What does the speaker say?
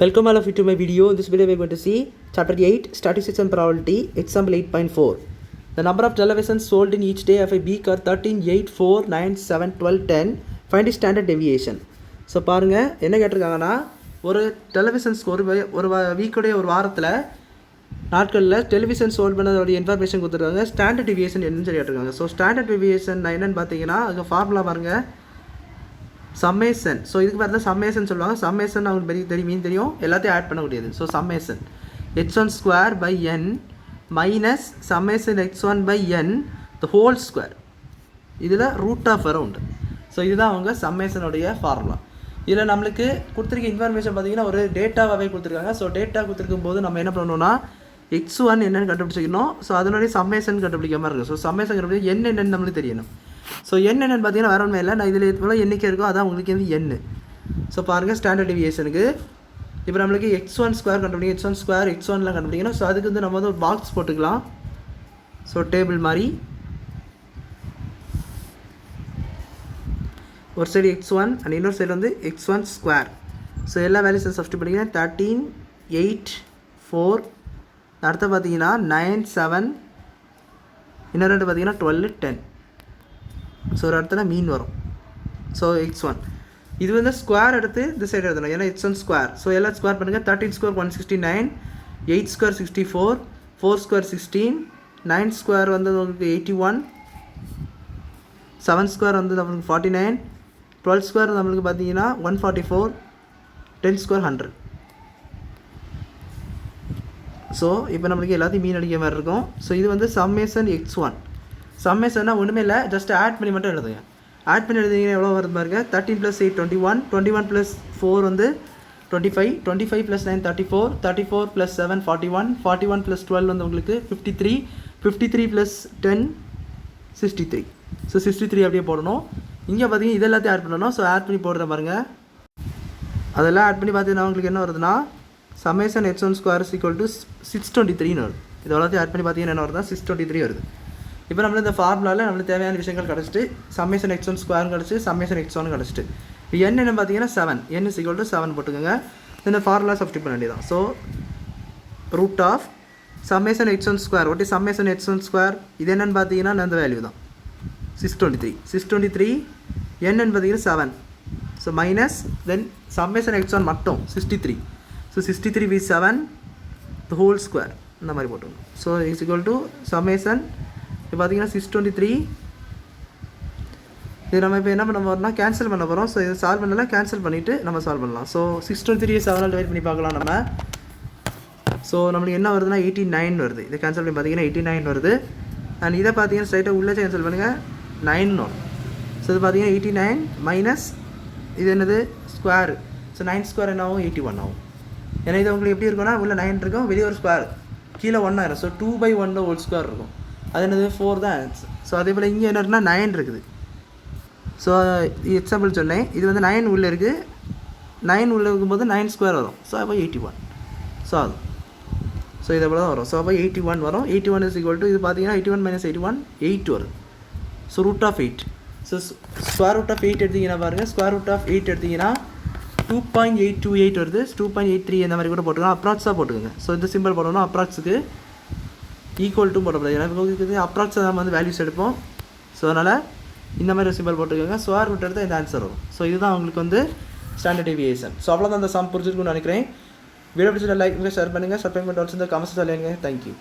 Welcome all of you to my video. In this video we are going to see Chapter 8 Statistics and Probability, Example 8.4. The number of televisions sold in each day of a week are 13, 8, 4, 9, 7, 12, 10. Find the standard deviation. So பாருங்கள் என்ன கேட்டிருக்காங்கன்னா ஒரு டெலிவிஷன்ஸ்க்கு ஒரு வீக்குடைய ஒரு வாரத்தில் நாட்களில் television sold பண்ணதோடைய information கொடுத்துருக்காங்க. Standard deviation என்னன்னு சொல்லி கேட்டிருக்காங்க. ஸோ ஸ்டாண்டர்ட் டிவியேஷன் என்னென்னு பார்த்தீங்கன்னா அதுக்கு ஃபார்முலா பாருங்கள், சம்மேஷன். ஸோ இதுக்கு பார்த்தா சம்மேஷன் சொல்லுவாங்க. சம்மேஷன் அவங்களுக்கு மீன் தெரியும், எல்லாத்தையும் ஆட் பண்ணக்கூடியது. So summation h1 square by n minus summation x1 by n the whole square. இதில் ரூட் ஆஃப் அரவுண்ட். ஸோ இதுதான் அவங்க சம்மேஷனுடைய ஃபார்முலா. இதில் நம்மளுக்கு கொடுத்துருக்க இன்ஃபர்மேஷன் பார்த்தீங்கன்னா ஒரு டேட்டாவே கொடுத்துருக்காங்க. ஸோ டேட்டா கொடுத்துருக்கும் போது நம்ம என்ன பண்ணணும்னா x1 என்னென்னு கண்டுபிடிச்சிக்கணும். ஸோ அதனுடைய சம்மேஷன் கண்டுபிடிக்க மாதிரி இருக்கும். ஸோ சம்மேஷன் கண்டுபிடிக்க என்னென்னு நம்மளுக்கு தெரியணும். ஸோ என்னென்னு பார்த்தீங்கன்னா வேற ஒன்றும் இல்லை, நான் இதில் எவ்வளோ எண்ணிக்கை இருக்கோ அதான் உங்களுக்கு வந்து எண்ணு. ஸோ பாருங்கள் ஸ்டாண்டர்ட் டிவியேஷனுக்கு இப்போ நம்மளுக்கு x1 ஸ்கொயர் கண்டுபிடிக்கும், x1 ஸ்கொயர் x1லாம் கண்டுபிடிக்கணும். ஸோ அதுக்கு வந்து நம்ம வந்து ஒரு பாக்ஸ் போட்டுக்கலாம். ஸோ டேபிள் மாதிரி ஒரு சைடு x1 அண்ட் இன்னொரு சைடு வந்து x1 ஸ்கொயர். ஸோ எல்லா வேல்யூஸும் சப்ஸ்டிட் பண்ணிங்கன்னா 13, 8, 4, அடுத்து பார்த்தீங்கன்னா 9, 7, இன்னொரு ரெண்டு பார்த்தீங்கன்னா 12, 10. ஸோ ஒரு இடத்துல மீன் வரும். ஸோ x1 இது வந்து ஸ்கொயர் எடுத்து இந்த சைடு எழுதணும், ஏன்னா x1 ஸ்கொயர். ஸோ எல்லாம் ஸ்கொயர் பண்ணுங்கள். 13 ஸ்கொயர் 169, 8 ஸ்கொயர் 64, 4 ஸ்கொயர் 16, 9 ஸ்கொயர் வந்து உங்களுக்கு 81, 7 ஸ்கொயர் வந்து நம்மளுக்கு 49, 12 ஸ்கொயர் நம்மளுக்கு பார்த்தீங்கன்னா 144, 10 ஸ்கொயர் 100. ஸோ இப்போ நம்மளுக்கு எல்லாத்தையும் மீன் அடிக்க மாதிரி இருக்கும். ஸோ இது வந்து சம்மேஷன் x1. சம்மேஷன்னா ஒன்றுமே இல்லை, ஜஸ்ட் ஆட் பண்ணி மட்டும் எழுதுங்க. ஆட் பண்ணி எழுதிங்கன்னா எவ்வளோ வருது பாருங்க. 13 + 8 21, 21 + 4 வந்து 25, 25 + 9 34, 34 + 7 41, 41 + 12 வந்து உங்களுக்கு 53, 53 + 10 63. ஸோ 63 அப்படியே போடணும். இங்கே பார்த்தீங்கன்னா இது எல்லாத்தையும் ஆட் பண்ணணும். ஸோ ஆட் பண்ணி போடுற பாருங்க. அதெல்லாம் ஆட் பண்ணி பார்த்தீங்கன்னா உங்களுக்கு என்ன வருதுன்னா சம்மேஷன் x1 ஸ்கொயர் = 623 வருது. இது எல்லாத்தையும் ஆட் பண்ணி பார்த்தீங்கன்னா என்ன வருதுன்னா 623 வருது. இப்போ நம்மளுக்கு இந்த ஃபார்முலாவில் நம்மளுக்கு தேவையான விஷயங்கள் கிடச்சிட்டு சம்மேஷன் x1 ஸ்கொயர் கிடச்சி, சம்மேஷன் x1 கிடச்சிட்டு. இப்போ என்ன பார்த்தீங்கன்னா 7, n = 7 போட்டுக்கோங்க. இந்த ஃபார்முலா சப்ஸ்டிட் பண்ண வேண்டியதான். So root of summation x1 square ஒட்டி சம்மேஷன் x1 ஸ்கொயர் இது என்னென்னு பார்த்தீங்கன்னா அந்த வேல்யூ தான் 623 என்னன்னு பார்த்தீங்கன்னா 7. ஸோ மைனஸ் தென் சம்மேஷன் x1 மட்டும் 63. ஸோ 63 × 7 த ஹோல் ஸ்கொயர் இந்த மாதிரி போட்டுக்கணும். ஸோ = சம்மேஷன் இப்போ பார்த்தீங்கன்னா 623. இது நம்ம இப்போ என்ன பண்ண போகிறோம்னா கேன்சல் பண்ண போகிறோம். ஸோ இது சால்வ் பண்ணலாம், கேன்சல் பண்ணிவிட்டு நம்ம சால்வ் பண்ணலாம். ஸோ 623 7 டிவைட் பண்ணி பார்க்கலாம் நம்ம. ஸோ நம்மளுக்கு என்ன வருதுன்னா 89 வருது. இதை கேன்சல் பண்ணி பார்த்தீங்கன்னா 89 வருது. அண்ட் இதை பார்த்தீங்கன்னா ஸ்ட்ரைட்டாக உள்ளே கேன்சல் பண்ணுங்கள் 9 வரும். ஸோ இது பார்த்தீங்கன்னா 89 மைனஸ் இது என்னது ஸ்கொயர். ஸோ 9 ஸ்கொயர் என்ன ஆகும் 81 ஆகும். ஏன்னா இது உங்களுக்கு எப்படி இருக்குன்னா உள்ள 9 இருக்கும், வெளியே ஒரு ஸ்கொயர், கீழே 1 ஆயிரும். ஸோ 2/1 ஹோல் ஸ்கொயர் இருக்கும். அது என்னது 4 தான் ஆன்சர். ஸோ அதே போல் இங்கே என்ன இருக்குன்னா 9 இருக்குது. ஸோ எக்ஸாம்பிள் சொன்னேன். இது வந்து 9 உள்ளே இருக்குது. 9 உள்ளே இருக்கும்போது 9 ஸ்கொயர் வரும். ஸோ அப்போ 81. ஸோ அது ஸோ இதை போல் தான் வரும். ஸோ அப்போ 81 வரும். 81 = இது பார்த்தீங்கன்னா 81 - 81 8 வரும். So root of 8. So square root of 8 எடுத்திங்கன்னா பாருங்கள், ஸ்கொயர் ரூட் ஆஃப் 8 எடுத்திங்கன்னா 2.828 வருது. 2.83 இந்த மாதிரி கூட போட்டுக்கலாம். அப்ராக்ஸாக போட்டுக்கோங்க. ஸோ இந்த சிம்பிள் போடணும். அப்ராக்ஸுக்கு ஈக்குவல் டு போடக்கூடாது. எனக்கு அப்ராக்ஸ் நம்ம வந்து வேல்யூஸ் எடுப்போம். ஸோ அதனால் இந்த மாதிரி சிம்பிள் போட்டுக்கோங்க. ஸ்கொயர் ரூட் எடுத்தால் இந்த ஆன்சர் வரும். ஸோ இதுதான் உங்களுக்கு வந்து ஸ்டாண்டர்ட் டிவியேஷன். ஸோ அவ்வளோதான் அந்த சம் புரிஞ்சிருக்குன்னு நினைக்கிறேன். வீடியோ பிடிச்சிட்டு லைக் பண்ணுங்கள், ஷேர் பண்ணுங்கள், சப்ஸ்கிரைப் பண்ணிட்டு கமெண்ட்ஸ் சொல்லுங்கள். தேங்க்யூ.